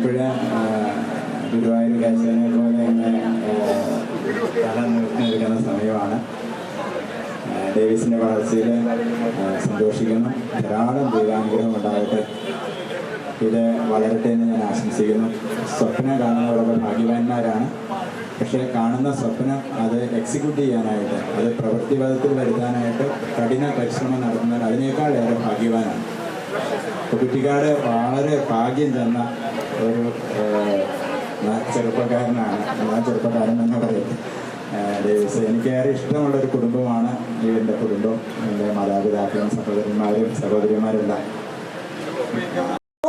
ഇപ്പോഴേ ഗുരുവായൂർ കേശവനെ പോലെ ഇങ്ങനെ തളം നിൽക്കുന്ന സമയമാണ്. ഡേവിസിൻ്റെ വളർച്ചയിൽ സന്തോഷിക്കുന്നു. ധാരാളം ദൈവാനുഗ്രഹം ഉണ്ടാകട്ടെ. ഇത് വളരട്ടെ എന്ന് ഞാൻ ആശംസിക്കുന്നു. സ്വപ്നം കാണുന്നവരൊക്കെ ഭാഗ്യവാന്മാരാണ്. പക്ഷേ കാണുന്ന സ്വപ്നം അത് എക്സിക്യൂട്ട് ചെയ്യാനായിട്ട്, അത് പ്രവൃത്തിപഥത്തിൽ വരുത്താനായിട്ട് കഠിന പരിശ്രമം നടത്തുന്നവർ അതിനേക്കാൾ ഏറെ ഭാഗ്യവാനാണ്. ഇപ്പോൾ കുട്ടിക്കാട് വളരെ ഭാഗ്യം തന്ന ഒരു ചെറുപ്പക്കാരനാണ്. ആ ചെറുപ്പക്കാരൻ തന്നെ പറയും ഡേവിസ്. എനിക്കേറെ ഇഷ്ടമുള്ളൊരു കുടുംബമാണ് എൻ്റെ കുടുംബം. എൻ്റെ മാതാപിതാക്കളും സഹോദരന്മാരും സഹോദരിമാരെല്ലാം.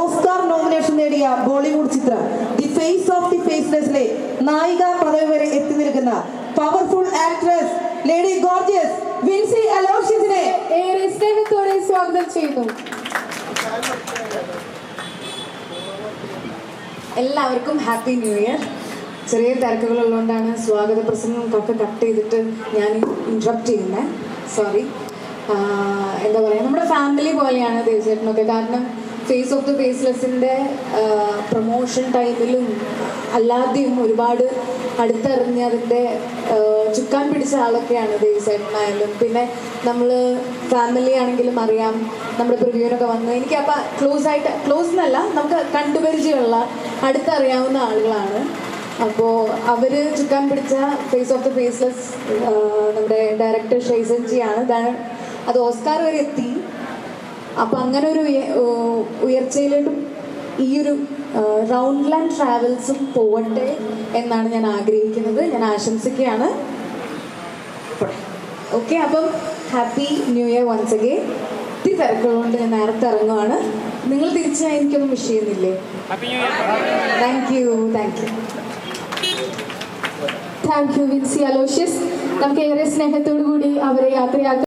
ഓസ്കാർ നോമിനേഷൻ നേടിയ ബോളിവുഡ് ചിത്രം ദി ഫേസ് ഓഫ് ദി ഫേസ്ലെസ്സിലെ നായിക പദവി വരെ എത്തി നിൽക്കുന്ന powerful actress lady gorgeous Vincy അലോഷ്യസിനെ ഏറെ സ്നേഹത്തോടെ സ്വാഗതം ചെയ്യുന്നു. എല്ലാവർക്കും ഹാപ്പി ന്യൂ ഇയർ. ചെറിയ തിരക്കുകളുള്ളതുകൊണ്ടാണ് സ്വാഗത പ്രസംഗം ഒക്കെ കട്ട് ചെയ്തിട്ട് ഞാൻ ഇൻട്രപ്റ്റ് ചെയ്യുന്നത്. സോറി. എന്താ പറയുക, നമ്മുടെ ഫാമിലി പോലെയാണ് ദേവചേട്ടനൊക്കെ. കാരണം ഫേസ് ഓഫ് ദ ഫേസ്ലെസ്സിൻ്റെ പ്രൊമോഷൻ ടൈമിലും അല്ലാതെയും ഒരുപാട് അടുത്തറിഞ്ഞ് അതിൻ്റെ ചുക്കാൻ പിടിച്ച ആളൊക്കെയാണ് ദേവചേട്ടനായാലും. പിന്നെ നമ്മൾ ഫാമിലി ആണെങ്കിലും അറിയാം, നമ്മുടെ പ്രിവ്യൂവിനൊക്കെ വന്ന് എനിക്ക് അപ്പം ക്ലോസ് എന്നല്ല, നമുക്ക് കണ്ടുപരിചയമുള്ള അടുത്തറിയാവുന്ന ആളുകളാണ്. അപ്പോൾ അവർ ചുക്കാൻ പിടിച്ച ഫേസ് ഓഫ് ദ ഫേസ്ലെസ് നമ്മുടെ ഡയറക്ടർ ഷൈസൻജിയാണ്. അത് ഓസ്കാർ വരെ എത്തി. അപ്പം അങ്ങനെ ഒരു ഉയർച്ചയിലോട്ടും ഈ ഒരു റൗണ്ട് ലാൻഡ് ട്രാവൽസും പോവട്ടെ എന്നാണ് ഞാൻ ആഗ്രഹിക്കുന്നത്. ഞാൻ ആശംസിക്കുകയാണ്. ഓക്കെ, അപ്പം happy new year once again. ഇത്തിരി തിരക്കുള്ളതുകൊണ്ട് ഞാൻ നേരത്തെ ഇറങ്ങുവാണ്. നിങ്ങൾ തിരിച്ച് എനിക്കൊന്നും വിഷ് ചെയ്യുന്നില്ലേ? Thank you. Thank you Vincy Aloysius. നമുക്ക് ഏറെ സ്നേഹത്തോടു കൂടി അവരെ യാത്രയാക്കാൻ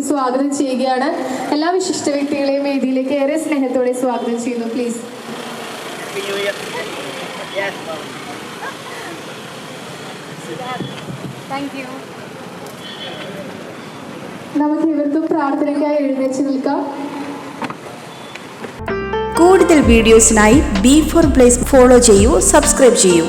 സ്വാഗതം ചെയ്യുകയാണ്. എല്ലാ വിശിഷ്ട വ്യക്തികളെയും വേദിയിലേക്ക് ഏറെ സ്നേഹത്തോടെ സ്വാഗതം ചെയ്യുന്നു. പ്ലീസ്. നമുക്ക് ഇവർക്കും പ്രാർത്ഥനയ്ക്കായി എഴുന്നേറ്റ് നിൽക്കാം. കൂടുതൽ വീഡിയോസിനായി B4 Blaze ഫോളോ ചെയ്യൂ, സബ്സ്ക്രൈബ് ചെയ്യൂ.